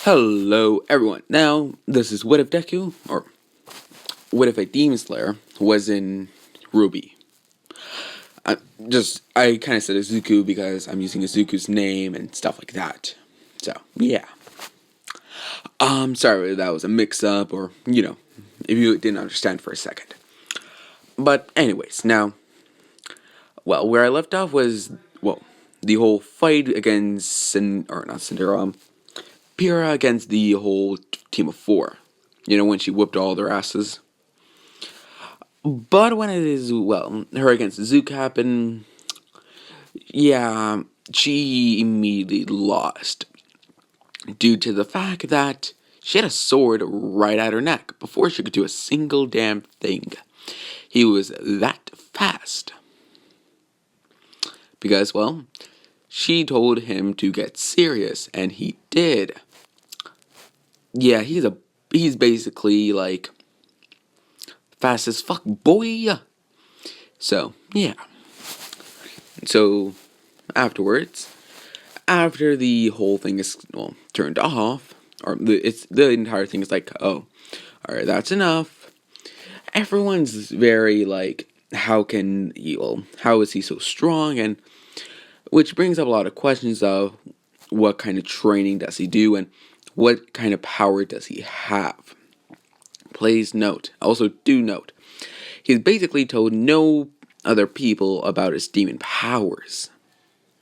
Hello, everyone. Now, this is what if Deku, or what if a Demon Slayer was in Ruby? I kind of said Izuku because I'm using Izuku's name and stuff like that. So, yeah. Sorry if that was a mix-up, or, if you didn't understand for a second. But, anyways, now, where I left off was, the whole fight against, not Cinderella, Pyrrha against the whole team of four. When she whipped all their asses. But when it is, her against Zook happened, yeah, she immediately lost. Due to the fact that she had a sword right at her neck before she could do a single damn thing. He was that fast. Because, she told him to get serious, and he did. Yeah, he's basically like fast as fuck, boy. So, yeah. So, afterwards, after the whole thing is turned off, or the entire thing is like, oh, all right, that's enough. Everyone's very like, how is he so strong? And which brings up a lot of questions of what kind of training does he do and what kind of power does he have. Please note, also do note, he's basically told no other people about his demon powers.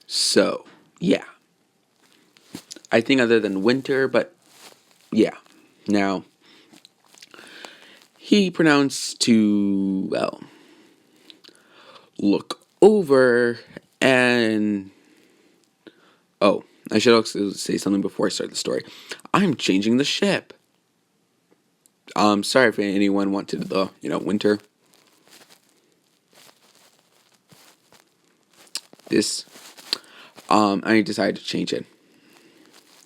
So, yeah. I think other than Winter, but yeah. Now, he pronounced to, look over and... Oh, I should also say something before I start the story. I'm changing the ship. Sorry if anyone wanted the, Winter. This, I decided to change it.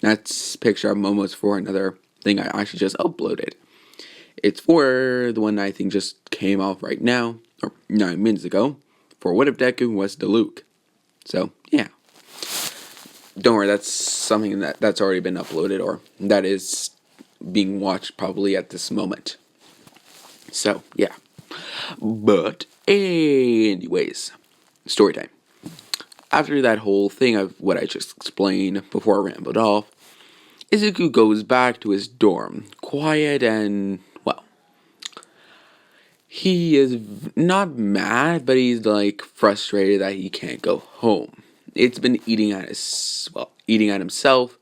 That's picture of Momo's for another thing I actually just uploaded. It's for the one I think just came off right now, or 9 minutes ago, for What If Deku was the Luke. So, yeah. Don't worry, that's something that's already been uploaded, or that is being watched probably at this moment. So, yeah. But, anyways, story time. After that whole thing of what I just explained before I rambled off, Izuku goes back to his dorm, quiet and, he is not mad, but he's like frustrated that he can't go home. It's been eating at himself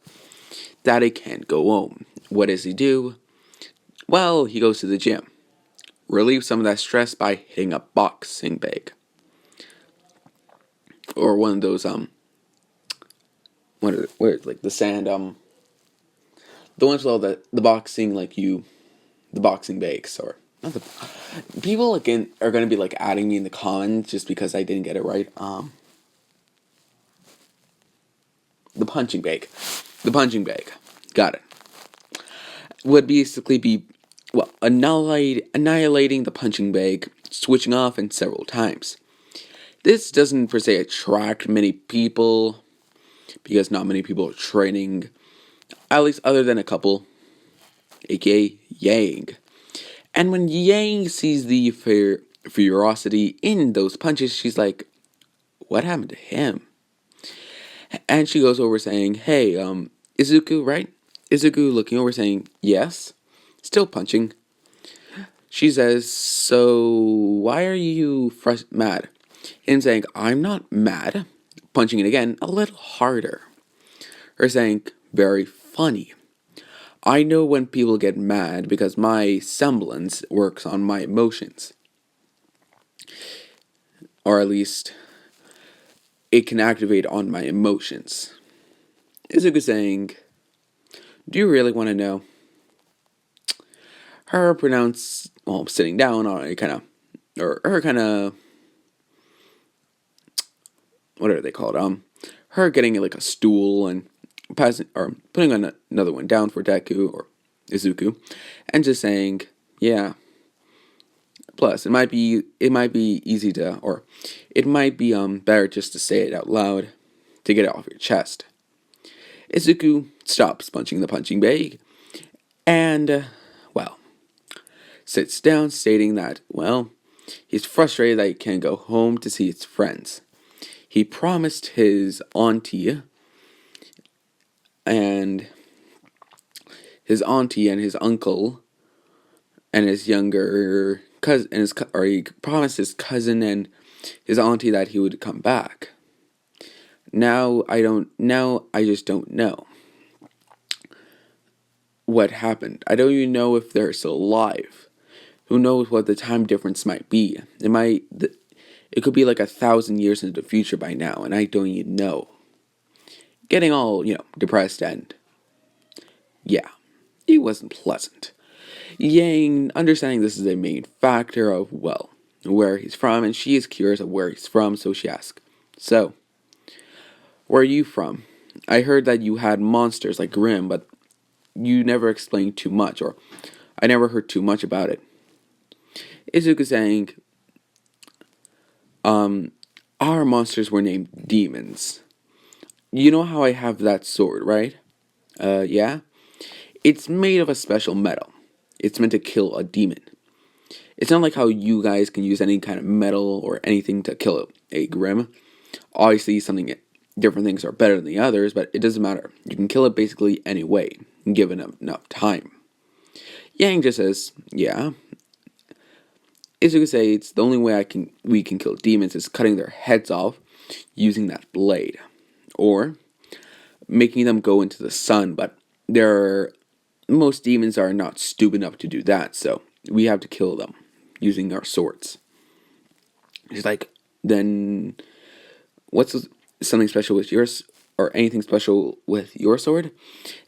that he can't go home. What does he do? Well, he goes to the gym. Relieve some of that stress by hitting a boxing bag. Or one of those, like the sand, the ones with all the boxing, the boxing bags, or not the people again are gonna be like adding me in the comments just because I didn't get it right. The punching bag, got it. Would basically be annihilating the punching bag, switching off and several times. This doesn't per se attract many people because not many people are training, at least other than a couple, aka Yang. And when Yang sees the ferocity in those punches, she's like, what happened to him? And she goes over saying, hey, Izuku, right? Izuku looking over saying, yes. Still punching. She says, so why are you mad? Him saying, I'm not mad. Punching it again, a little harder. Her saying, very funny. I know when people get mad because my semblance works on my emotions. Or at least, it can activate on my emotions. Izuku saying, do you really want to know? Her sitting down on what are they called? Her getting like a stool and passing, or putting on another one down for Deku, or Izuku, and just saying, yeah. Plus, it might be easy to, or it might be better just to say it out loud to get it off your chest. Izuku stops punching the punching bag and, sits down, stating that, he's frustrated that he can't go home to see his friends. He promised his auntie and his uncle and his younger cousin, or he promised his cousin and his auntie that he would come back. Now I just don't know what happened. I don't even know if they're still alive. Who knows what the time difference might be? It could be like 1,000 years into the future by now, and I don't even know. Getting all, depressed and, yeah, it wasn't pleasant. Yang, understanding this is a main factor of, where he's from, and she is curious of where he's from, so she asks, "So, where are you from? I heard that you had monsters like Grimm, but you never explained too much, or I never heard too much about it." Izuku saying, our monsters were named demons. You know how I have that sword, right? Yeah? It's made of a special metal. It's meant to kill a demon. It's not like how you guys can use any kind of metal or anything to kill a Grimm. Obviously, different things are better than the others, but it doesn't matter. You can kill it basically any way, given enough time. Yang just says, yeah. Izuku say it's the only way we can kill demons is cutting their heads off using that blade, or making them go into the sun. But most demons are not stupid enough to do that, so we have to kill them using our swords. He's like, then what's something special with yours, or anything special with your sword?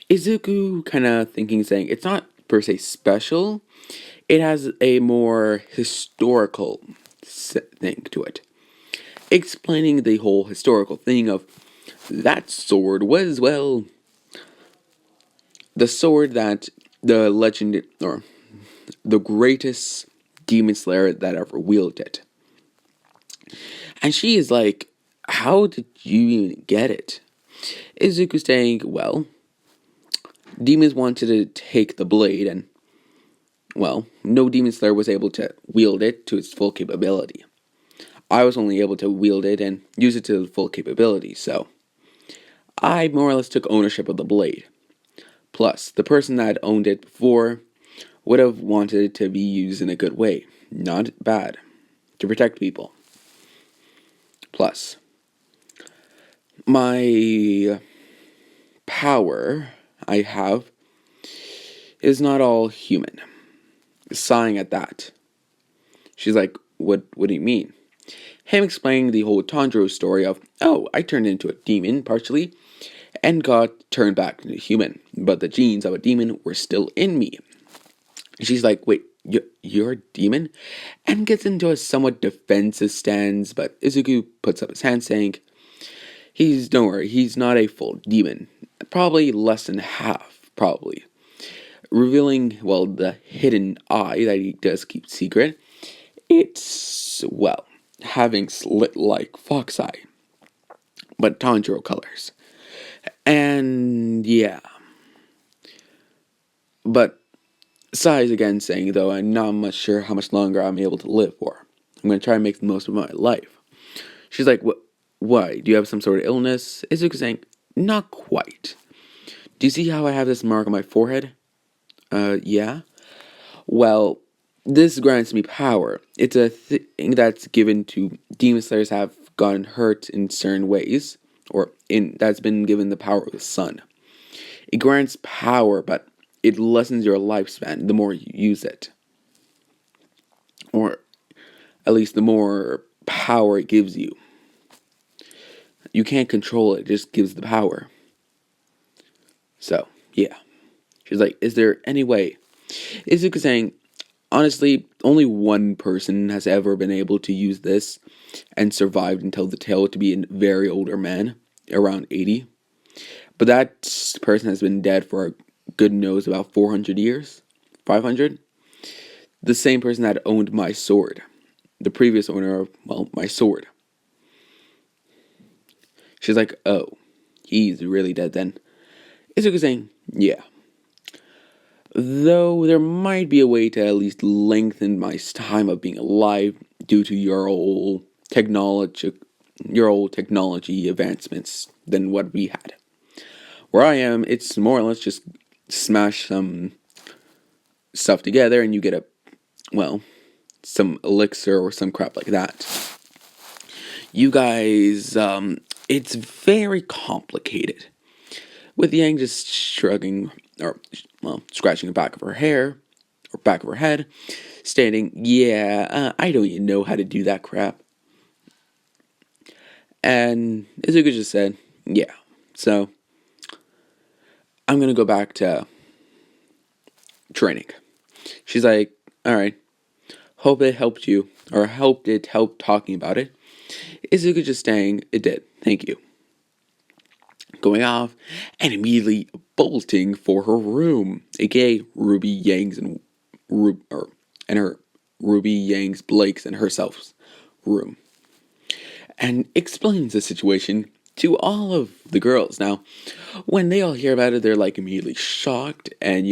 Izuku kind of thinking, saying it's not per se special. It has a more historical thing to it, explaining the whole historical thing of that sword was, the sword that the legend, or the greatest demon slayer that ever wielded it. And she is like, how did you even get it? Izuku saying, demons wanted to take the blade, and, no demon slayer was able to wield it to its full capability. I was only able to wield it and use it to the full capability, so I more or less took ownership of the blade. Plus, the person that owned it before would have wanted it to be used in a good way, not bad, to protect people. Plus, my power I have is not all human. Sighing at that. She's like, what do you mean? Him explaining the whole Tanjiro story of, I turned into a demon partially, and got turned back into human, but the genes of a demon were still in me. She's like, wait, you're a demon? And gets into a somewhat defensive stance, but Izuku puts up his hand saying, don't worry, he's not a full demon. Probably less than half, probably. Revealing, the hidden eye that he does keep secret. It's, having slit like fox eye, but Tanjiro colors. And, yeah. But Sai is again saying, though, I'm not much sure how much longer I'm able to live for. I'm going to try and make the most of my life. She's like, why? Do you have some sort of illness? Izuku saying, not quite. Do you see how I have this mark on my forehead? Yeah. Well, this grants me power. It's a thing that's given to demon slayers have gotten hurt in certain ways, that's been given the power of the sun. It grants power, but it lessens your lifespan the more you use it. Or at least the more power it gives you. You can't control it just gives the power. So, yeah. She's like, is there any way? Izuku saying, honestly, only one person has ever been able to use this and survived until the tale to be a very older man, around 80. But that person has been dead for a good knows about 400 years? 500? The same person that owned my sword. The previous owner of, my sword. She's like, oh, he's really dead then. Izuku saying, yeah. Though there might be a way to at least lengthen my time of being alive due to your old technology advancements than what we had. Where I am, it's more or less just smash some stuff together and you get some elixir or some crap like that. You guys, it's very complicated. With Yang just shrugging, scratching the back of her hair, or back of her head, stating, yeah, I don't even know how to do that crap. And Izuku just said, yeah, so I'm gonna go back to training. She's like, alright, hope it helped you, or help talking about it. Izuku just saying, it did, thank you. Going off, and immediately bolting for her room, aka Ruby Yang's and her Ruby Yang's, Blake's, and herself's room, and explains the situation to all of the girls. Now, when they all hear about it, they're like immediately shocked, and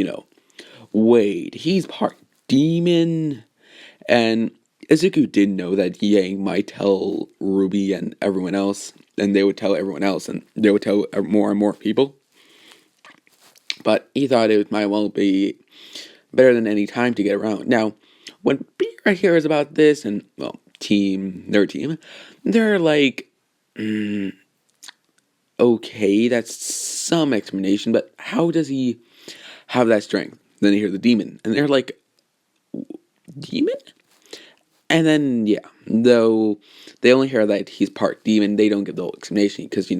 wait, he's part demon, and Izuku did know that Yang might tell Ruby and everyone else, and they would tell everyone else, and they would tell more and more people. But he thought it might well be better than any time to get around. Now, when Beer hears about this, and, their team, they're like, okay, that's some explanation, but how does he have that strength? Then they hear the demon, and they're like, demon? And then, yeah, though they only hear that he's part demon, they don't give the whole explanation because,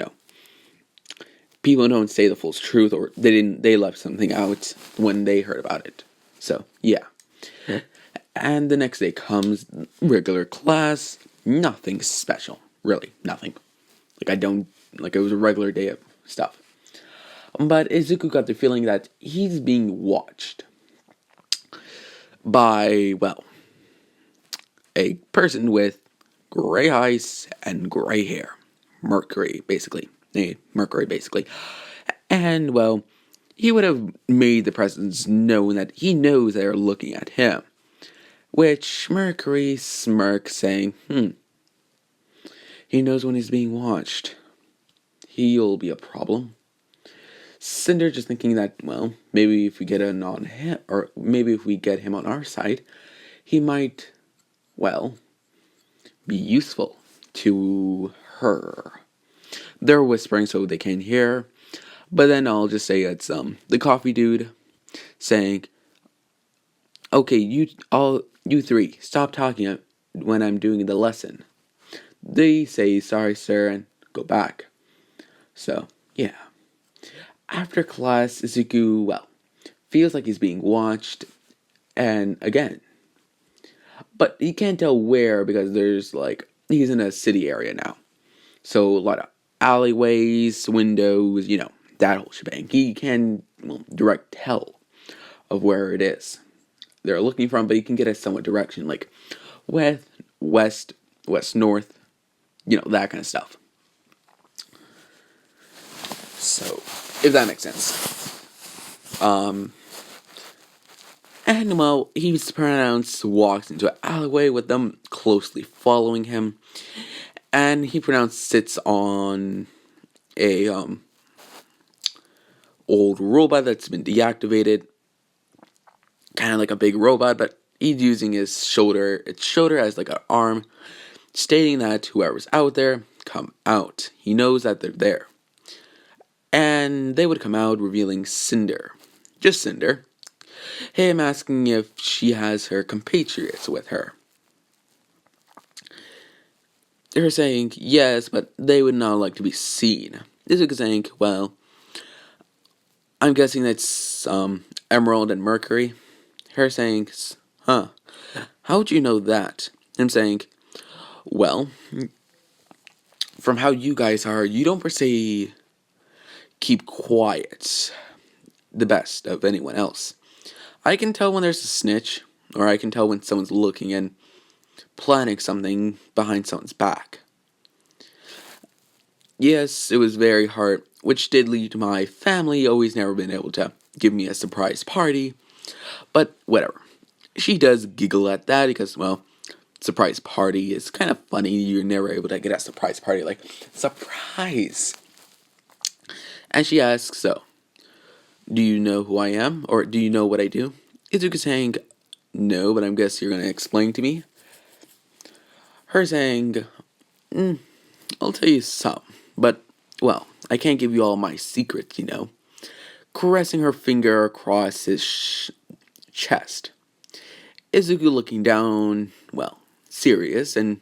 people don't say the full truth, or they left something out when they heard about it. So, yeah. And the next day comes, regular class, nothing special. Really, nothing. It was a regular day of stuff. But Izuku got the feeling that he's being watched by, a person with gray eyes and gray hair. Mercury, basically. And, he would have made the presence known that he knows they're looking at him. Which Mercury smirks, saying, he knows when he's being watched. He'll be a problem. Cinder just thinking that, maybe if we get him on him, or maybe if we get him on our side, he might, be useful to her. They're whispering so they can't hear, but then I'll just say it's the coffee dude saying, okay, you three, stop talking when I'm doing the lesson. They say, sorry sir, and go back. So, yeah. After class, Izuku, feels like he's being watched, and again. But he can't tell where because there's, he's in a city area now. So, a lot of alleyways, windows, that whole shebang. He can, direct tell of where it is they're looking from, but he can get a somewhat direction, like west, north, that kind of stuff. So, if that makes sense. And, he's pronounced walks into an alleyway with them closely following him. And he pronounced sits on a, old robot that's been deactivated. Kind of like a big robot, but he's using its shoulder as like an arm, stating that whoever's out there, come out. He knows that they're there. And they would come out revealing Cinder. Just Cinder. Him asking if she has her compatriots with her. Her saying yes, but they would not like to be seen. Izuku saying, I'm guessing that's Emerald and Mercury. Her saying, huh, how would you know that? Him saying, from how you guys are, you don't per se keep quiet the best of anyone else. I can tell when there's a snitch, or I can tell when someone's looking and planning something behind someone's back. Yes, it was very hard, which did lead to my family always never been able to give me a surprise party. But whatever. She does giggle at that because, well, surprise party is kind of funny. You're never able to get a surprise party like, surprise. And she asks, so, do you know who I am? Or do you know what I do? Izuku saying, no, but I guess you're going to explain to me. Her saying, I'll tell you some, but, well, I can't give you all my secrets, you know. Caressing her finger across his chest. Izuku looking down, well, serious, and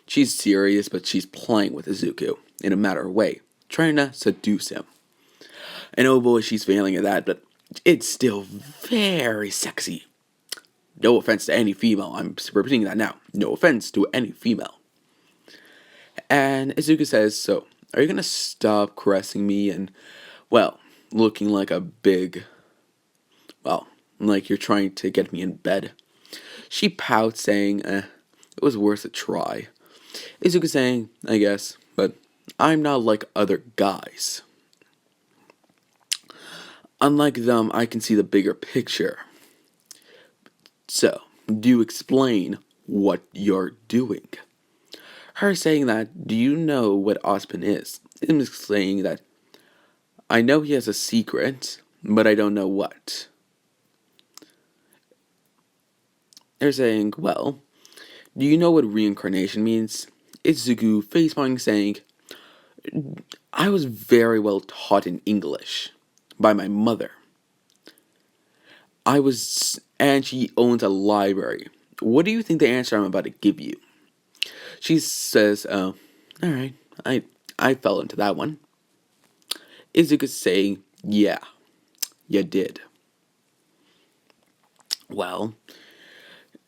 she's serious, but she's playing with Izuku in a matter of way, trying to seduce him. And oh boy, she's failing at that, but it's still very sexy. No offense to any female, I'm repeating that now. No offense to any female. And Izuku says, so, are you gonna stop caressing me and, well, looking like a big, well, like you're trying to get me in bed? She pouts, saying, it was worth a try. Izuku saying, I guess, but I'm not like other guys. Unlike them, I can see the bigger picture. So, do explain what you're doing. Her saying that, do you know what Ozpin is? Him saying that, I know he has a secret, but I don't know what. They're saying, well, do you know what reincarnation means? Izuku facepalming saying, I was very well taught in English by my mother. And she owns a library. What do you think the answer I'm about to give you? She says, oh, alright, I fell into that one. Izuku saying, yeah, you did. Well,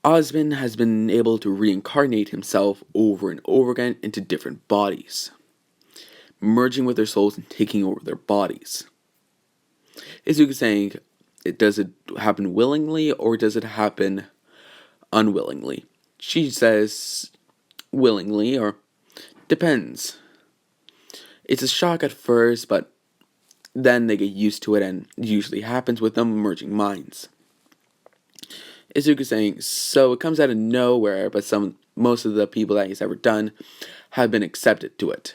Osmond has been able to reincarnate himself over and over again into different bodies, merging with their souls and taking over their bodies. Izuku saying, does it happen willingly or does it happen unwillingly? She says, willingly, or depends. It's a shock at first, but then they get used to it, and it usually happens with them merging minds. Izuku saying, so it comes out of nowhere, but most of the people that he's ever done have been accepted to it.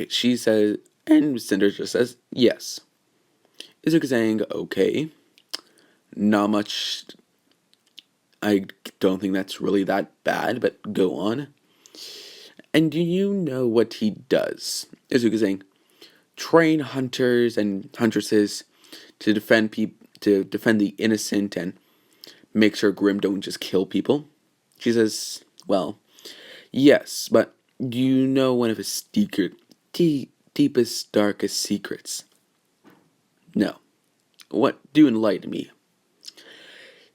She says, and Cinder just says, yes. Izuku saying, okay. Not much. I don't think that's really that bad, but go on. And do you know what he does? Izuku saying, train hunters and huntresses to defend the innocent and make sure Grim don't just kill people. She says, well, yes, but do you know one of his deepest, darkest secrets? No. What? Do enlighten me.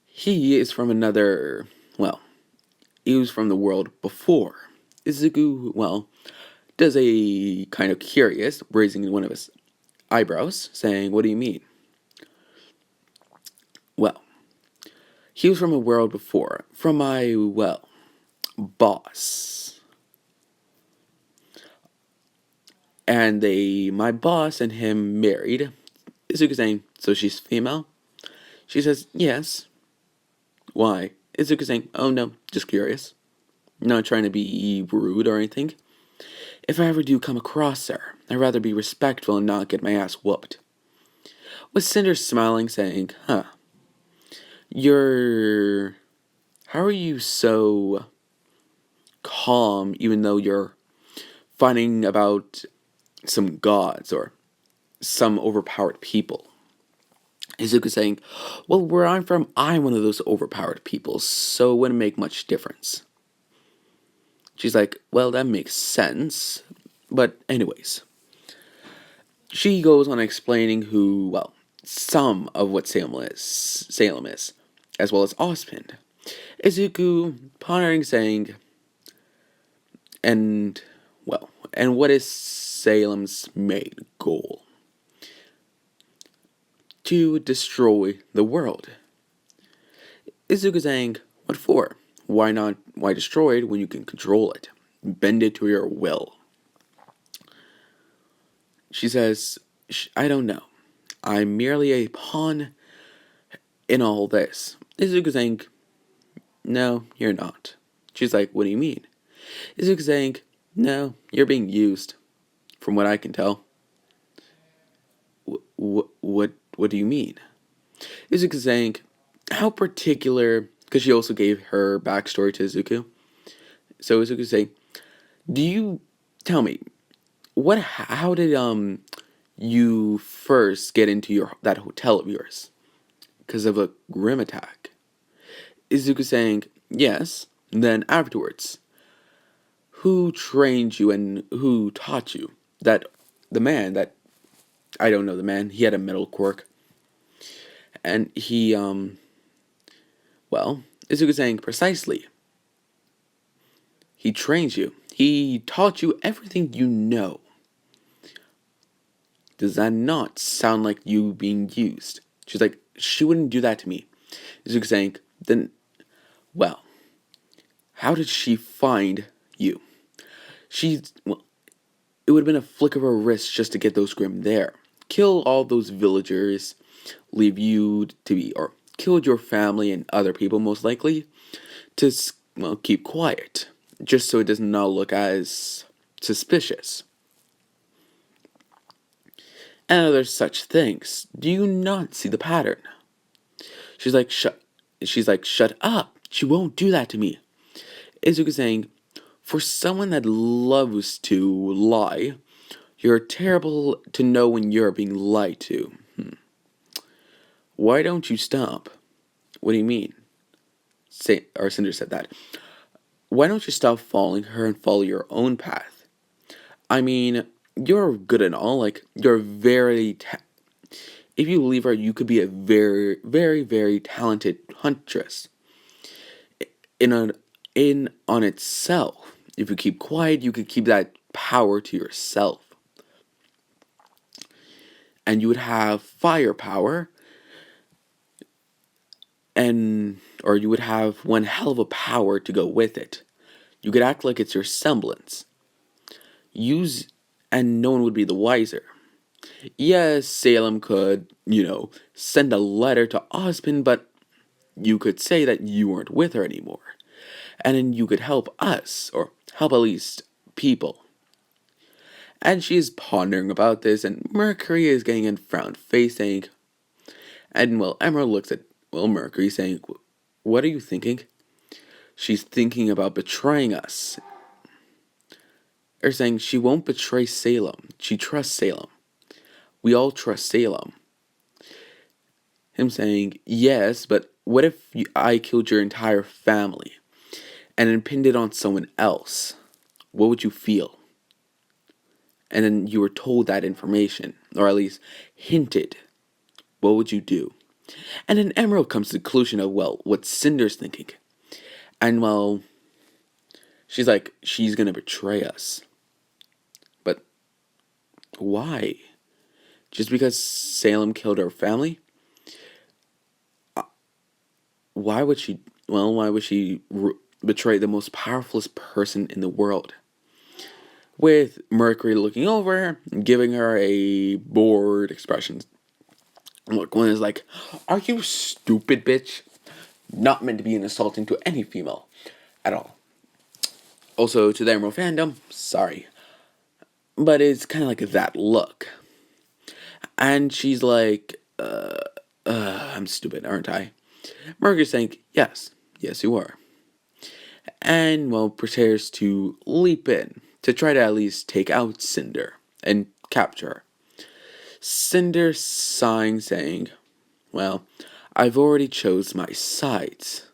He is from another, well, he was from the world before. Izuku, well, does a kind of curious, raising one of his eyebrows, saying, what do you mean? Well, he was from a world before, from my, well, boss. And my boss and him married. Izuku saying, so she's female? She says, yes. Why? Izuku saying, oh no, just curious. Not trying to be rude or anything. If I ever do come across her, I'd rather be respectful and not get my ass whooped. With Cinder smiling, saying, huh. How are you so calm even though you're fighting about some gods or some overpowered people? Izuku saying, well, where I'm from, I'm one of those overpowered people, so it wouldn't make much difference. She's like, well, that makes sense. But anyways, she goes on explaining some of what Salem is, as well as Ozpin. Izuku pondering, saying, and what is Salem's main goal? To destroy the world. Izuku saying, what for? Why destroy it when you can control it? Bend it to your will. She says, I don't know. I'm merely a pawn in all this. Izuku saying, no, you're not. She's like, what do you mean? Izuku saying, no, you're being used, from what I can tell. What do you mean? Izuku saying, how particular, because she also gave her backstory to Izuku. So Izuku saying, do you tell me how did you first get into that hotel of yours? Because of a grim attack. Izuku saying, yes. And then afterwards, who trained you and who taught you? The man that, I don't know the man, he had a mental quirk. And he, Izuku saying, precisely. He trained you. He taught you everything you know. Does that not sound like you being used? She's like, she wouldn't do that to me. Izuku saying, then, well, how did she find you? It would have been a flick of her wrist just to get those Grim there. Kill all those villagers, leave you to be, or killed your family and other people most likely, to, keep quiet, just so it does not look as suspicious. And other such things. Do you not see the pattern? She's like, shut up. She won't do that to me. Izuku saying, for someone that loves to lie, you're terrible to know when you're being lied to. Why don't you stop? What do you mean? Cinder said that. Why don't you stop following her and follow your own path? I mean, you're good and all, like, you're if you leave her, you could be a very, very, very talented huntress. In on itself. If you keep quiet, you could keep that power to yourself. And you would have firepower, or you would have one hell of a power to go with it. You could act like it's your semblance. And no one would be the wiser. Yes, Salem could, send a letter to Osmond, but you could say that you weren't with her anymore. And then you could help us, or help at least people. And she's pondering about this, and Mercury is getting a frown face saying, and Emerald looks at Mercury saying, what are you thinking? She's thinking about betraying us. Or saying she won't betray Salem. She trusts Salem. We all trust Salem. Him saying, yes, but what if I killed your entire family and then pinned it on someone else? What would you feel? And then you were told that information, or at least hinted. What would you do? And then Emerald comes to the conclusion of, what Cinder's thinking. And, she's like, she's gonna betray us. But why? Just because Salem killed her family? Why would she betray the most powerful person in the world? With Mercury looking over her, giving her a bored expression. Look, one is like, are you stupid, bitch? Not meant to be insulting to any female at all. Also, to the Emerald fandom, sorry. But it's kind of like that look. And she's like, I'm stupid, aren't I? Mercury's saying, yes, you are. And, prepares to leap in to try to at least take out Cinder and capture her. Cinder sighing, saying, I've already chose my sides.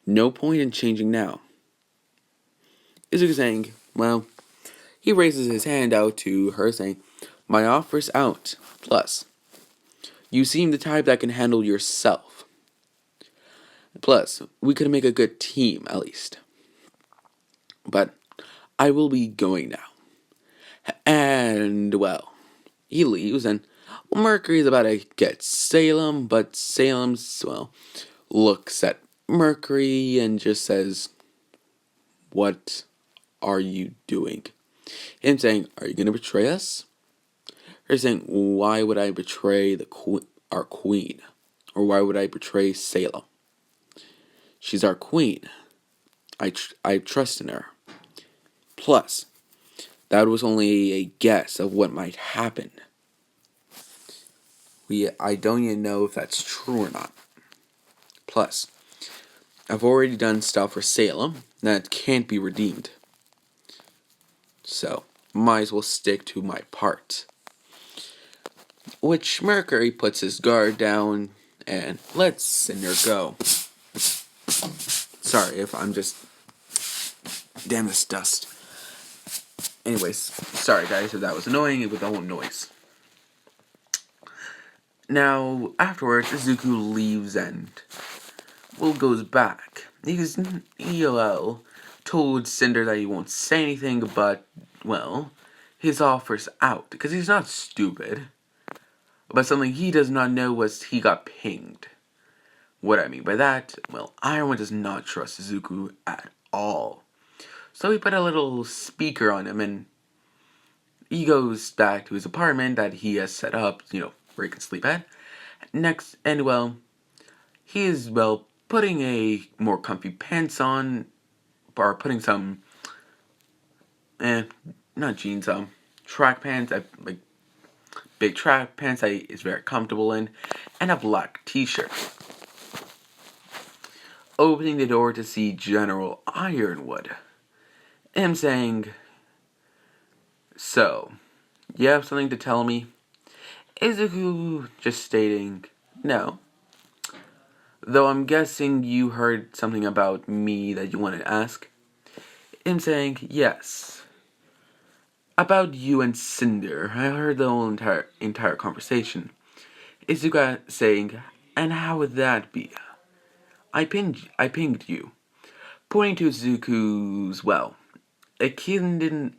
No point in changing now. Izuku saying, he raises his hand out to her saying, my offer's out. Plus, you seem the type that can handle yourself. Plus, we could make a good team, at least. But I will be going now. And, he leaves, and Mercury's about to get Salem, but Salem's, looks at Mercury and just says, what are you doing? Him saying, are you going to betray us? They're saying, why would I betray our queen? Or why would I betray Salem? She's our queen. I trust in her. Plus, that was only a guess of what might happen. I don't even know if that's true or not. Plus, I've already done stuff for Salem that can't be redeemed. So, might as well stick to my part. Which Mercury puts his guard down and lets Cinder go. Sorry if I'm just... Damn this dust. Anyways, sorry guys if that was annoying with the whole noise. Now, afterwards, Izuku leaves and goes back. He's told Cinder that he won't say anything, but, his offer's out. Because he's not stupid. But something he does not know was he got pinged. What I mean by that, Iron does not trust Izuku at all. So he put a little speaker on him and he goes back to his apartment that he has set up, where he can sleep at. Next, and he is, putting a more comfy pants on, or putting some, not jeans, track pants, like big track pants that he is very comfortable in, and a black t-shirt. Opening the door to see General Ironwood. Him saying, "So, you have something to tell me?" Izuku just stating, "No. Though I'm guessing you heard something about me that you wanted to ask." Him saying, "Yes. About you and Cinder. I heard the whole entire conversation." Izuku saying, "And how would that be?" I pinged you." Pointing to Izuku's,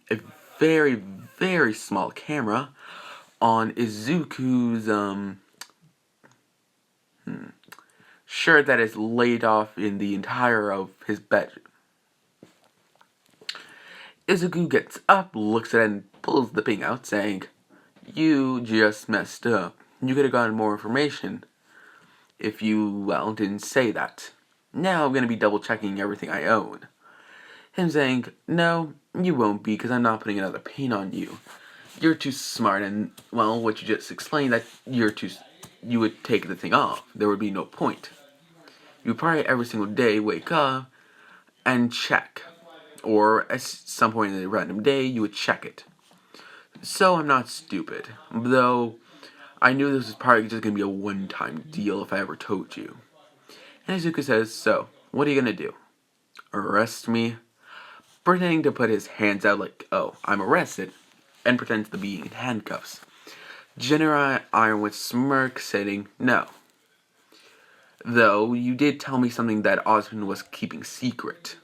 a very, very small camera on Izuku's, shirt that is laid off in the entire of his bedroom. Izuku gets up, looks at it, and pulls the ping out, saying, "You just messed up. You could have gotten more information if you, didn't say that. Now I'm going to be double checking everything I own." Him saying, "No, you won't be, because I'm not putting another pin on you. You're too smart, and, what you just explained, that you would take the thing off. There would be no point. You would probably every single day wake up and check. Or at some point in a random day, you would check it. So I'm not stupid. Though, I knew this was probably just going to be a one-time deal if I ever told you." And Izuku says, "So, what are you going to do? Arrest me?" Pretending to put his hands out like, "Oh, I'm arrested," and pretends to be in handcuffs. General Ironwood smirks, saying, "No. Though, you did tell me something that Osmond was keeping secret.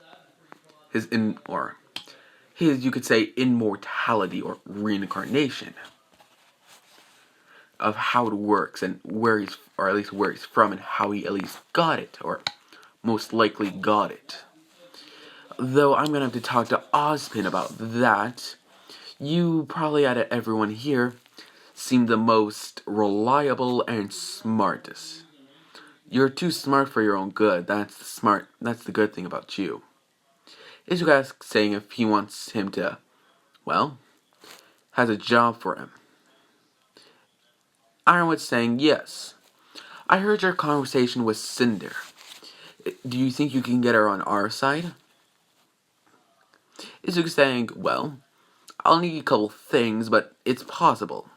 His, you could say, immortality or reincarnation. Of how it works and where he's from and how he at least got it, or most likely got it. Though I'm gonna have to talk to Ozpin about that. You probably, out of everyone here, seem the most reliable and smartest. You're too smart for your own good. That's the good thing about you." Izuku asks, saying if he wants him to, has a job for him. Ironwood saying, "Yes. I heard your conversation with Cinder. Do you think you can get her on our side?" Izuku saying, "I'll need a couple things, but it's possible."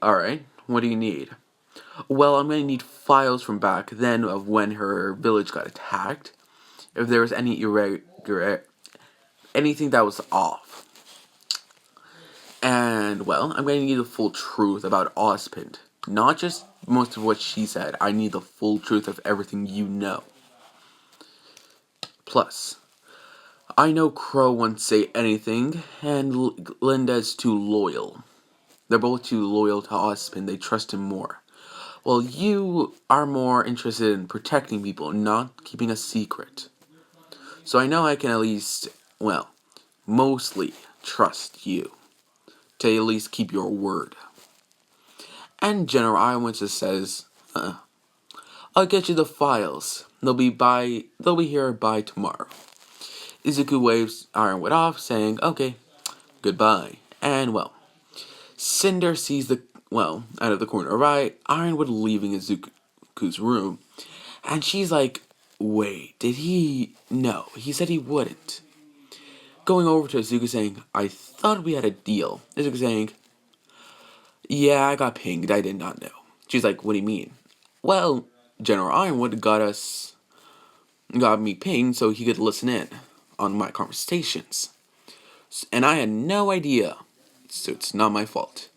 "Alright, what do you need?" I'm going to need files from back then of when her village got attacked. If there was any anything that was off. And, I'm going to need the full truth about Ozpin. Not just most of what she said. I need the full truth of everything you know. Plus, I know Crow won't say anything, and Linda's too loyal. They're both too loyal to Ozpin. They trust him more. Well, you are more interested in protecting people, not keeping a secret. So I know I can at least, mostly trust you. to at least keep your word. And General Iron just says, I'll get you the files. They'll be here by tomorrow. Izuku waves Ironwood off, saying, okay, goodbye. And well, Cinder sees out of the corner of her eye, Ironwood leaving Izuku's room. And she's like, wait, did he? No, he said he wouldn't. Going over to Izuku saying, I thought we had a deal. Izuku saying, yeah, I got pinged, I did not know. She's like, what do you mean? Well, General Ironwood got me pinged so he could listen in on my conversations. And I had no idea, so it's not my fault.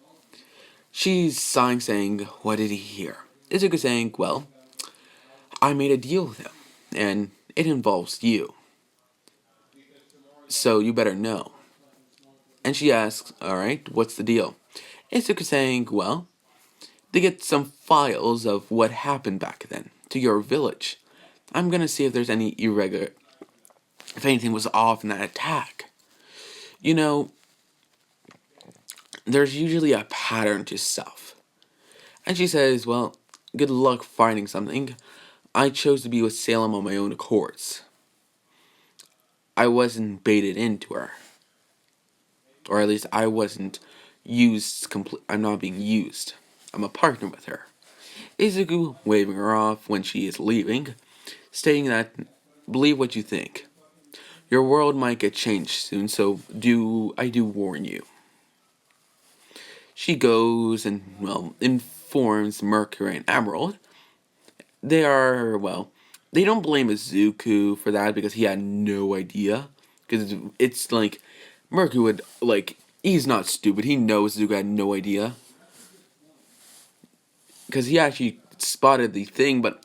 She's sighing saying, what did he hear? Izuku saying, well, I made a deal with him, and it involves you. So you better know. And she asks, alright, what's the deal? Izuku saying, well, to get some files of what happened back then to your village. I'm gonna see if there's any if anything was off in that attack. You know, there's usually a pattern to stuff. And she says, well, good luck finding something. I chose to be with Salem on my own accords. I wasn't baited into her. Or at least I wasn't I'm not being used. I'm a partner with her. Izuku waving her off when she is leaving, stating that, believe what you think. Your world might get changed soon, so I do warn you. She goes and, informs Mercury and Emerald. They don't blame Izuku for that because he had no idea. Because it's like, Mercury would, he's not stupid. He knows Izuku had no idea. Because he actually spotted the thing, but,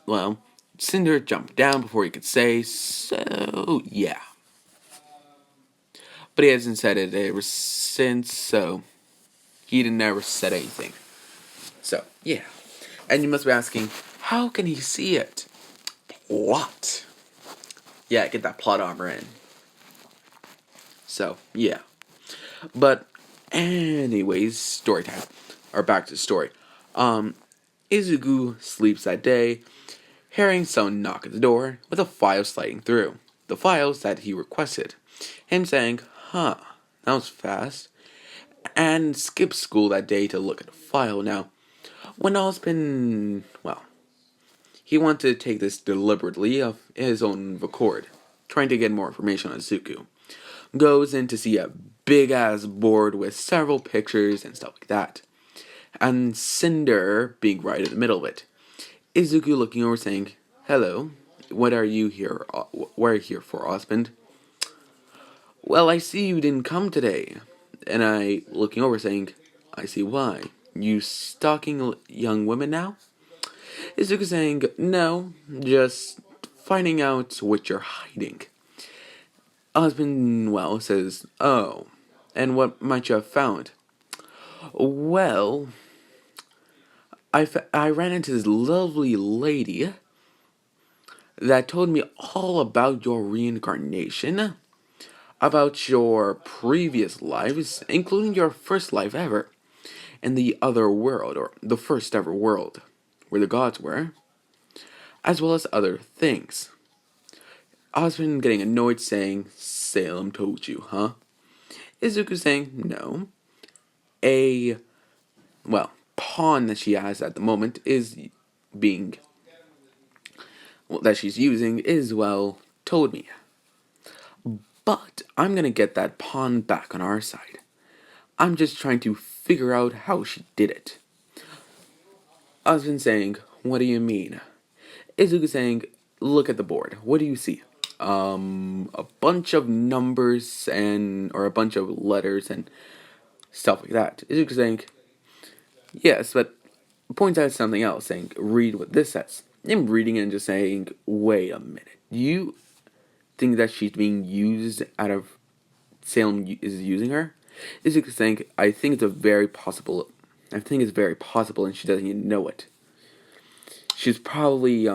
Cinder jumped down before he could say, so, yeah. But he hasn't said it ever since, so he never said anything. So, yeah. And you must be asking, how can he see it? Plot. Yeah, get that plot armor in. So, yeah. But, anyways, story time. Or back to the story. Izuku sleeps that day, hearing someone knock at the door with a file sliding through. The files that he requested. Him saying, that was fast. And skipped school that day to look at the file. Now, when all's been, he wanted to take this deliberately of his own accord, trying to get more information on Izuku. Goes in to see a big-ass board with several pictures and stuff like that. And Cinder being right in the middle of it. Izuku looking over saying, hello, what are you here for, husband? Well, I see you didn't come today. And I, looking over, saying, I see why. You stalking young women now? Izuku saying, no, just finding out what you're hiding. Husband, says, oh, and what might you have found? Well, I ran into this lovely lady that told me all about your reincarnation, about your previous lives, including your first life ever, in the other world, or the first ever world, where the gods were, as well as other things. Husband getting annoyed saying, Salem told you, huh? Izuku saying, no. A, pawn that she has at the moment is that she's using is, told me. But I'm gonna get that pawn back on our side. I'm just trying to figure out how she did it. Husband saying, what do you mean? Izuku saying, look at the board. What do you see? A bunch of numbers or a bunch of letters and stuff like that. Izuku saying, yes, but points out something else, saying, read what this says. I'm reading and just saying, wait a minute. You think that she's being used out of Salem is using her? Izuku saying, I think it's very possible and she doesn't even know it. She's probably,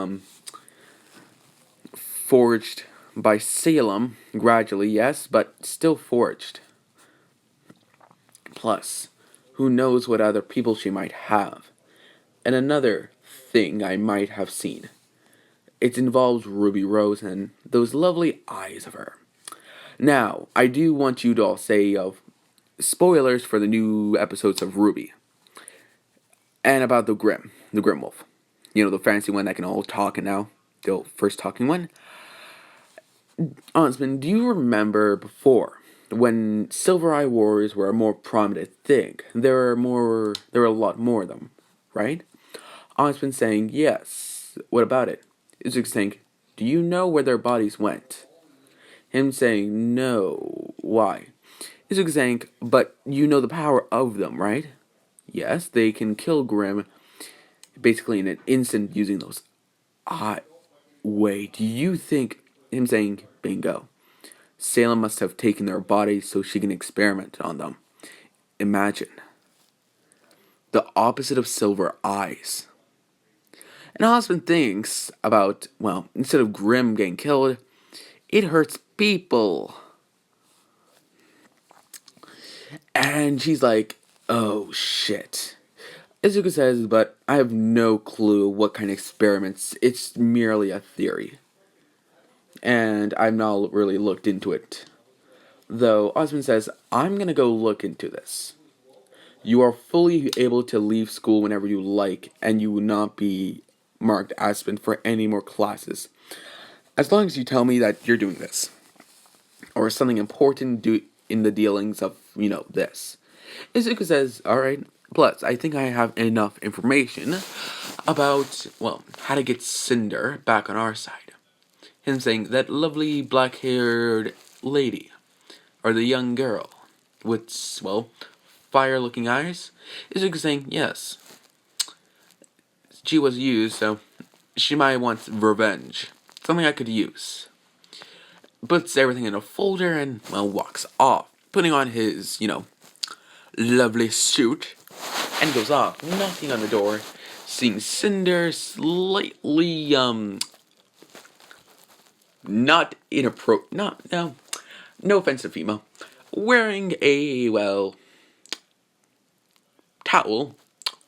forged by Salem, gradually, yes, but still forged. Plus, Who knows what other people she might have? And another thing I might have seen. It involves Ruby Rose and those lovely eyes of her. Now, I do want you to all say of spoilers for the new episodes of Ruby. And about the Grim Wolf. You know, the fancy one that can all talk and now, the first talking one. Osmond, do you remember before when Silver Eye Warriors were a more prominent thing? There were a lot more of them, right? Osmond saying, yes. What about it? Izuku saying, do you know where their bodies went? Him saying, no. Why? Izuku saying, but you know the power of them, right? Yes, they can kill Grim basically in an instant using those. Wait, do you think him saying, bingo. Salem must have taken their bodies so she can experiment on them. Imagine. The opposite of Silver Eyes. And Osmond thinks about, well, instead of Grim getting killed, it hurts people. And she's like, oh shit. Izuku says, but I have no clue what kind of experiments. It's merely a theory. And I've not really looked into it. Though Osmond says, I'm gonna go look into this. You are fully able to leave school whenever you like, and you will not be marked absent for any more classes. As long as you tell me that you're doing this. Or something important in the dealings of, this. Izuku says, alright, plus, I think I have enough information about, well, how to get Cinder back on our side. Him saying, that lovely black-haired lady, or the young girl, with, well, fire-looking eyes. Izuku saying, yes. She was used, so she might want revenge. Something I could use. Puts everything in a folder and, well, walks off. Putting on his, lovely suit. And goes off, knocking on the door. Seeing Cinder slightly, not no offense to female. Wearing a, well, towel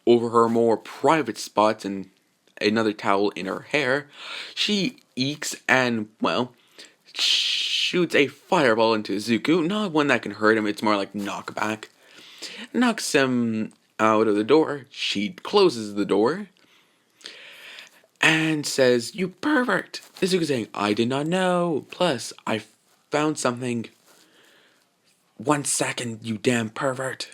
over her more private spots and another towel in her hair. She eeks and, well, shoots a fireball into Izuku. Not one that can hurt him, it's more like knockback. Knocks him out of the door. She closes the door. And says, you pervert. Izuku saying, I did not know. Plus, I found something. 1 second, you damn pervert.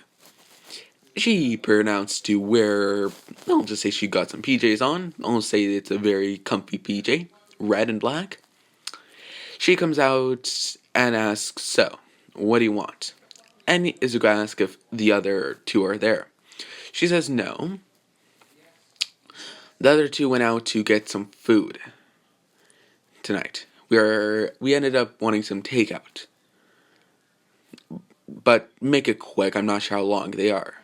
She pronounced to wear, I'll just say she got some PJs on. I'll say it's a very comfy PJ. Red and black. She comes out and asks, so, what do you want? And Izuku asks if the other two are there. She says no. The other two went out to get some food tonight. We ended up wanting some takeout. But make it quick, I'm not sure how long they are.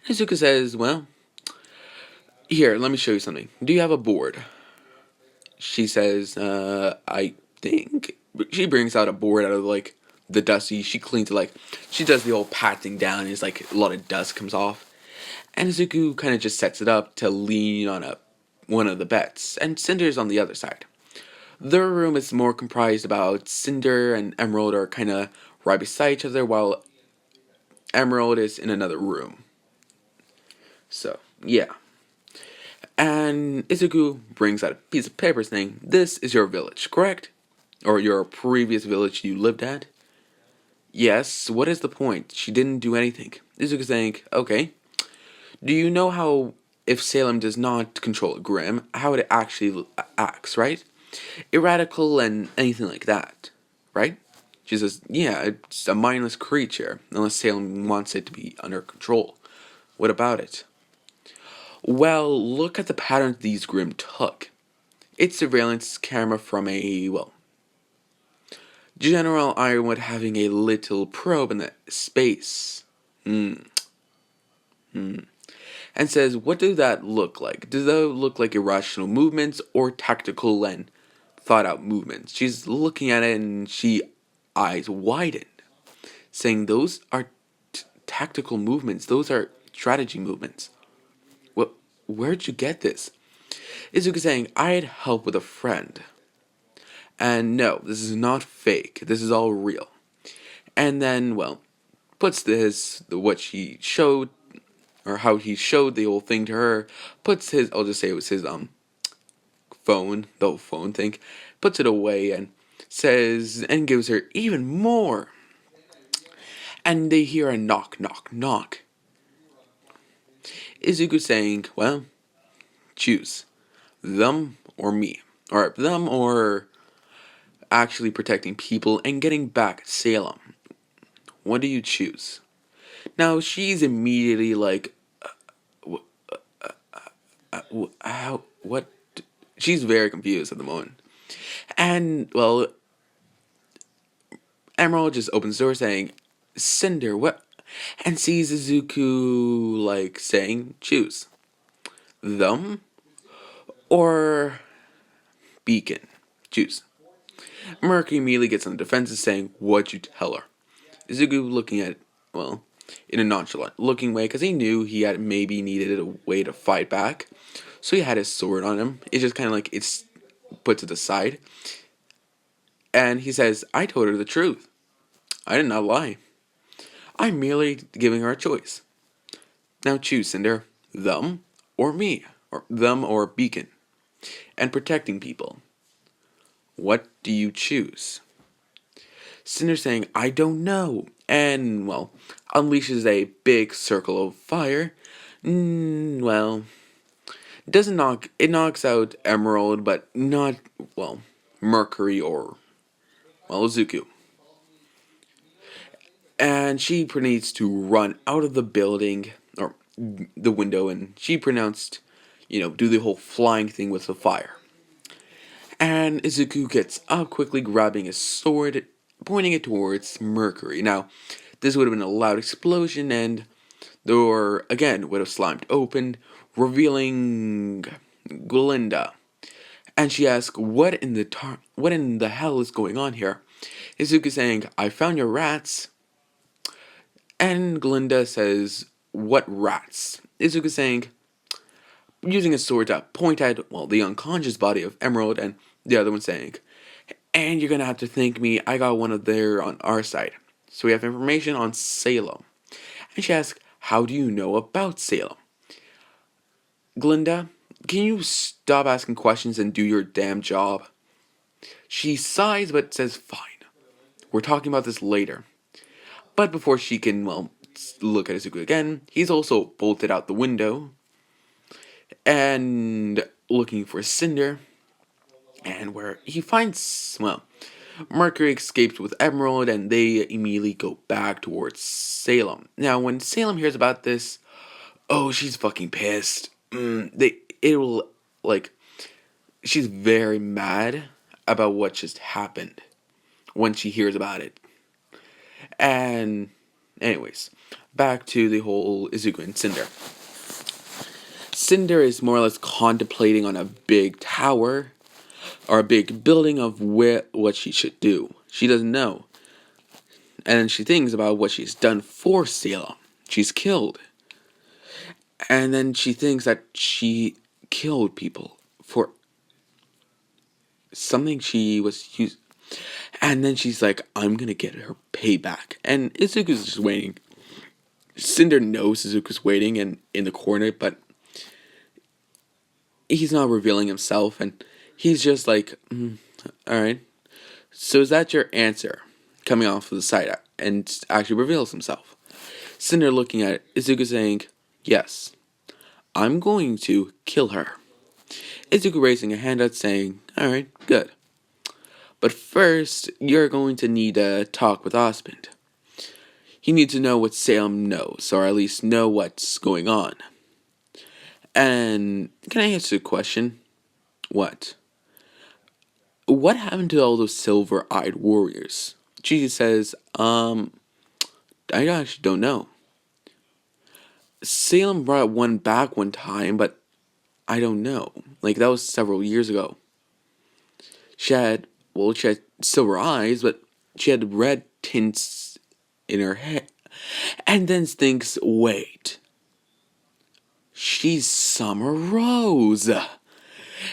And Izuku says, well, here, let me show you something. Do you have a board? She says, I think. She brings out a board out of, like, the dusty. She cleans it, like, she does the old patting down, and it's like a lot of dust comes off. And Izuku kind of just sets it up to lean on one of the beds, and Cinder's on the other side. Their room is more comprised about Cinder and Emerald are kind of right beside each other, while Emerald is in another room. So, yeah. And Izuku brings out a piece of paper saying, this is your village, correct? Or your previous village you lived at? Yes, what is the point? She didn't do anything. Izuku saying, okay. Do you know how, if Salem does not control Grim, how it actually acts, right? Irradical and anything like that, right? She says, yeah, it's a mindless creature, unless Salem wants it to be under control. What about it? Well, look at the patterns these Grim took. It's surveillance camera from a, well, General Ironwood having a little probe in the space. And says, what do that look like? Do those look like irrational movements or tactical and thought out movements? She's looking at it and she eyes widened, saying those are tactical movements. Those are strategy movements. What? Where'd you get this? Izuku saying, I had help with a friend. And no, this is not fake. This is all real. And then, well, puts what she showed, or how he showed the whole thing to her, puts his, I'll just say it was his, phone, the whole phone thing, puts it away and says, and gives her even more. And they hear a knock, knock, knock. Izuku saying, well, choose. Them or me. Or them or actually protecting people and getting back at Salem. What do you choose? Now, she's immediately like, how, what? She's very confused at the moment. And, well, Emerald just opens the door saying, Cinder, what? And sees Izuku, like, saying, choose. Them or Beacon. Choose. Mercury immediately gets on the defensive saying, what'd you tell her? Izuku looking at, well, in a nonchalant looking way, because he knew he had maybe needed a way to fight back. So he had his sword on him. It's just kind of like, it's put to the side. And he says, I told her the truth. I did not lie. I'm merely giving her a choice. Now choose, Cinder. Them or me. Or them or Beacon. And protecting people. What do you choose? Cinder saying, I don't know. And, well, unleashes a big circle of fire. Well, it knocks out Emerald, but not, well, Mercury or, well, Izuku. And she needs to run out of the building, or the window, and she pronounced, do the whole flying thing with the fire. And Izuku gets up quickly, grabbing his sword, pointing it towards Mercury. Now, this would have been a loud explosion, and the door, again, would have slammed open, revealing Glinda. And she asks, what in the hell is going on here? Izuku saying, I found your rats. And Glinda says, what rats? Izuku saying, using his sword to point at, well, the unconscious body of Emerald, and the other one saying, and you're gonna have to thank me, I got one of there on our side. So we have information on Salem. And she asks, how do you know about Salem? Glinda, can you stop asking questions and do your damn job? She sighs but says, fine. We're talking about this later. But before she can, well, look at Izuku again, he's also bolted out the window and looking for Cinder. And where he finds, well, Mercury escapes with Emerald and they immediately go back towards Salem. Now, when Salem hears about this, oh, she's fucking pissed. She's very mad about what just happened when she hears about it. And, anyways, back to the whole Izuku and Cinder. Cinder is more or less contemplating on a big tower or a big building of what she should do. She doesn't know. And then she thinks about what she's done for Salem. She's killed. And then she thinks that she killed people for something she was used. And then she's like, I'm gonna get her payback. And Izuku's just waiting. Cinder knows Izuku's waiting and in the corner, but he's not revealing himself. And he's just like, alright. So is that your answer? Coming off of the side and actually reveals himself. Cinder looking at it, Izuku saying, yes, I'm going to kill her. Izuku raising a hand out saying, alright, good. But first, you're going to need to talk with Osmond. He needs to know what Salem knows, or at least know what's going on. And can I ask you a question? What? What happened to all those silver-eyed warriors? Chi says, I actually don't know. Salem brought one back one time, but I don't know. Like, that was several years ago. She had silver eyes, but she had red tints in her hair. And then thinks, wait, she's Summer Rose.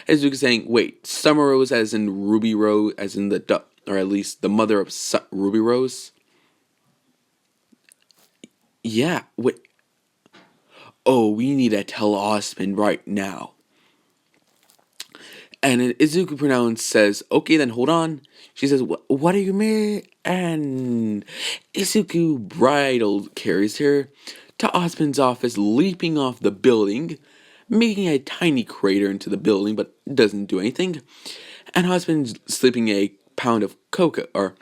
As you saying, wait, Summer Rose as in Ruby Rose, as in or at least the mother of Ruby Rose? Yeah, wait. Oh, we need to tell Osmond right now. And Izuku pronounced says, okay, then hold on. She says, what do you mean? And Izuku bridle carries her to Osmond's office, leaping off the building, making a tiny crater into the building, but doesn't do anything. And Osmond's slipping a pound of cocoa, or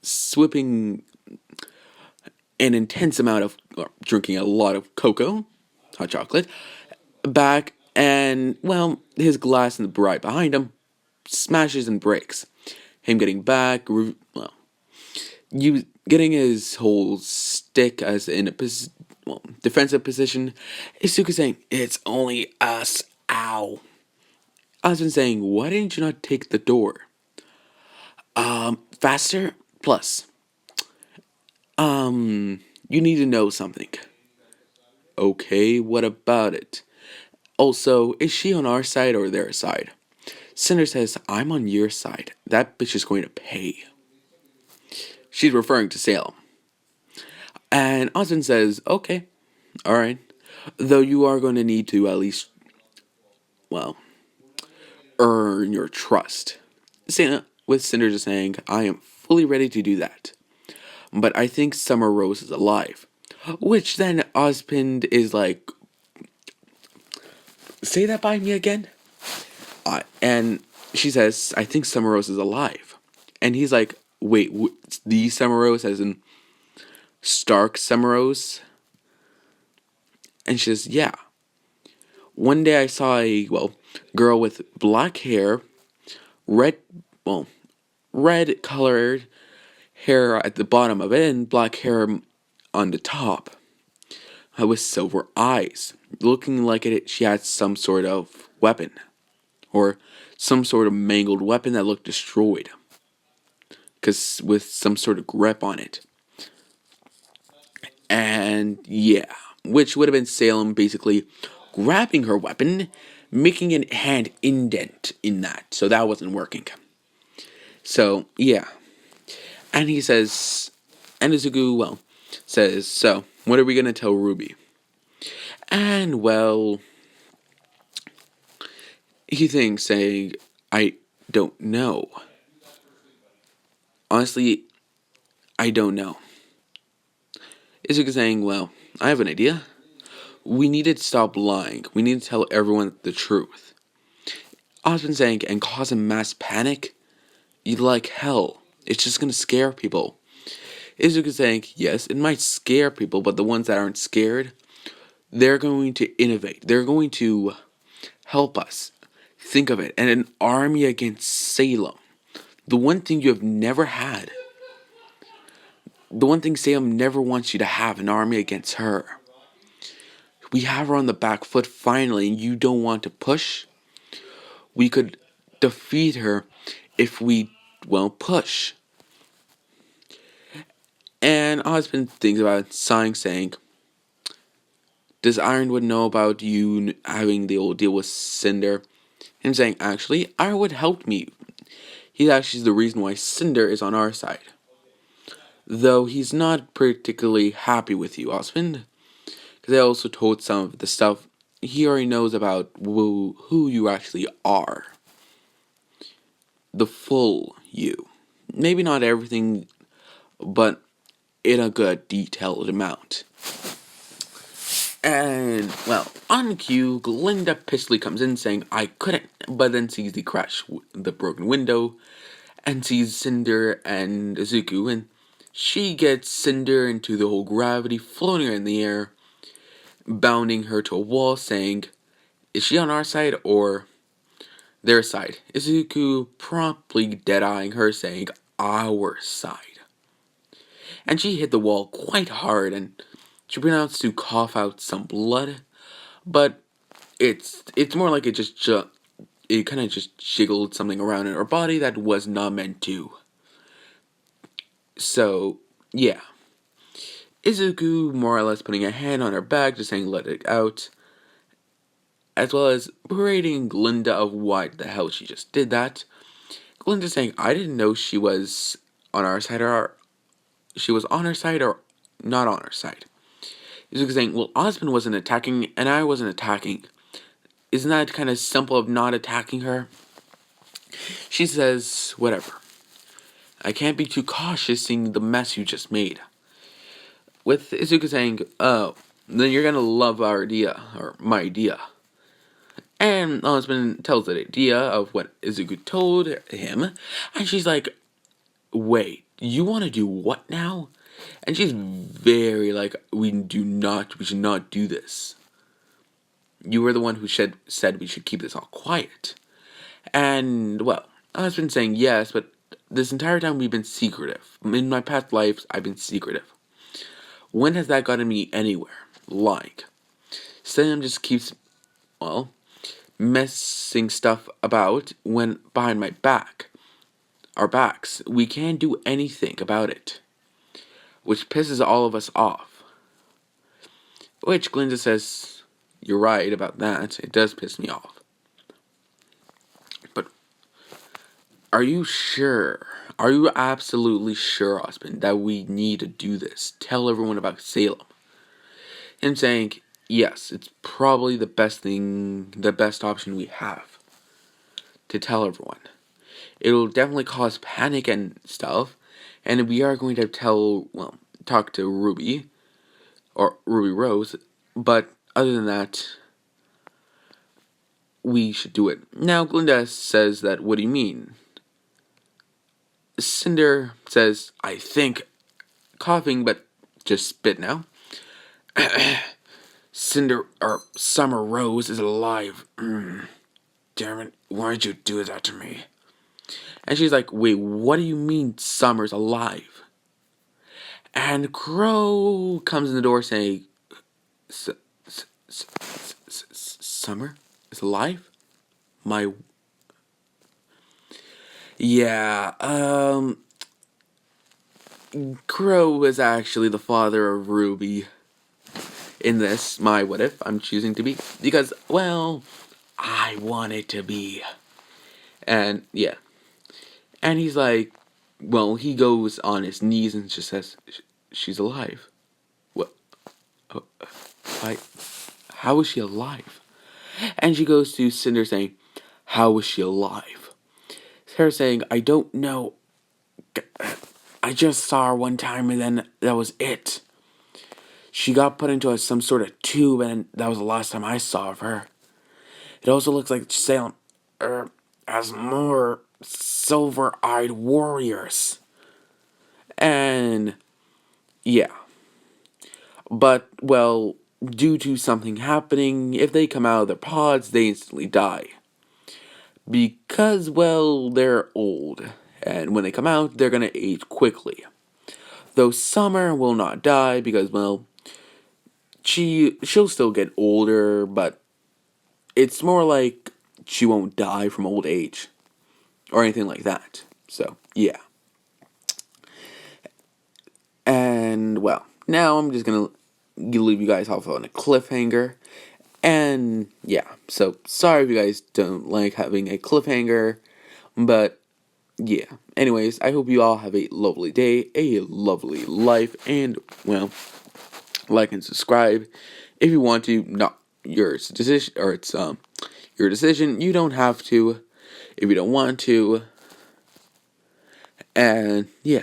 swipping an intense amount of, or drinking a lot of cocoa, hot chocolate, back, and, well, his glass in the right behind him smashes and breaks. Him getting back, well, you getting his whole stick as in a defensive position. Isuka saying, "It's only us, ow." Osmond saying, "Why didn't you not take the door? Faster. Plus, you need to know something." Okay, what about it? Also, is she on our side or their side? Cinder says, I'm on your side. That bitch is going to pay. She's referring to Salem. And Osmond says, okay, alright. Though you are going to need to at least, well, earn your trust. With Cinder just saying, I am fully ready to do that. But I think Summer Rose is alive. Which then Osmond is like, say that by me again? And she says, I think Summer Rose is alive. And he's like, wait, the Summer Rose as in Stark Summer Rose? And she says, yeah. One day I saw a, girl with black hair, red colored hair at the bottom of it, and black hair on the top. With silver eyes, looking like she had some sort of weapon. Or some sort of mangled weapon that looked destroyed. Because with some sort of grip on it. And yeah, which would have been Salem basically grabbing her weapon, making a hand indent in that. So that wasn't working. So yeah. And he says, and Izuku, says, so what are we going to tell Ruby? And he thinks, saying, I don't know. Honestly, I don't know. Izuku saying, I have an idea. We need to stop lying. We need to tell everyone the truth. Osmond saying, and cause a mass panic? You'd like hell. It's just gonna scare people. Izuku saying, yes, it might scare people, but the ones that aren't scared, they're going to innovate. They're going to help us. Think of it. And an army against Salem. The one thing you have never had. The one thing Salem never wants you to have, an army against her. We have her on the back foot finally, and you don't want to push? We could defeat her if we, push. And Osmond thinks about it, sighing, saying, does Ironwood know about you having the old deal with Cinder? Him saying, actually, Ironwood helped me. He's actually the reason why Cinder is on our side. Though he's not particularly happy with you, Osmond. Because I also told some of the stuff he already knows about who you actually are. The full you. Maybe not everything, but in a good detailed amount. And, on cue, Glinda pistolly comes in saying, I couldn't, but then sees the broken window, and sees Cinder and Izuku, and she gets Cinder into the whole gravity, floating her in the air, bounding her to a wall, saying, is she on our side or their side? Izuku promptly dead-eyeing her, saying, our side. And she hit the wall quite hard, and she pronounced to cough out some blood, but it's more like it kind of just jiggled something around in her body that was not meant to. So, yeah. Izuku more or less putting a hand on her back, just saying let it out, as well as berating Glinda of why the hell she just did that. Glinda saying, I didn't know she was on our side, or she was on our side or not on our side. Izuku saying, well, Osmond wasn't attacking and I wasn't attacking. Isn't that kind of simple of not attacking her? She says, whatever. I can't be too cautious seeing the mess you just made. With Izuku saying, oh, then you're gonna love our idea, or my idea. And Osmond tells the idea of what Izuku told him, and she's like, wait, you want to do what now? And she's very like, we should not do this. You were the one who said we should keep this all quiet. And, well, I've been saying yes, but this entire time we've been secretive. In my past lives, I've been secretive. When has that gotten me anywhere? Like, Sam just keeps, well, messing stuff about when behind my back. Our backs. We can't do anything about it. Which pisses all of us off. Which Glinda says, you're right about that. It does piss me off. But are you sure? Are you absolutely sure, Osmond, that we need to do this? Tell everyone about Salem. Him saying, yes, it's probably the best option we have to tell everyone. It'll definitely cause panic and stuff, and we are going to talk to Ruby, or Ruby Rose, but other than that, we should do it. Now, Glinda says that, what do you mean? Cinder says, I think, coughing, but just spit now. Summer Rose is alive. Damn it, why'd you do that to me? And she's like, wait, what do you mean Summer's alive? And Crow comes in the door saying, Summer is alive? Yeah, Crow is actually the father of Ruby. In this, my what if, I'm choosing to be. Because, well, I want it to be. And, yeah. And he's like, well, he goes on his knees and just says, she's alive. What? How is she alive? And she goes to Cinder saying, how is she alive? Sarah saying, I don't know. I just saw her one time and then that was it. She got put into some sort of tube and that was the last time I saw of her. It also looks like Salem has more silver-eyed warriors. And, yeah. But, well, due to something happening, if they come out of their pods, they instantly die. Because, well, they're old. And when they come out, they're gonna age quickly. Though Summer will not die because, well, she'll still get older, but it's more like she won't die from old age. Or anything like that. So, yeah. And, well, now I'm just gonna leave you guys off on a cliffhanger. And, yeah. So, sorry if you guys don't like having a cliffhanger. But, yeah. Anyways, I hope you all have a lovely day, a lovely life, and, well, like and subscribe if you want to. Not your decision, or it's your decision. You don't have to if you don't want to. And yeah.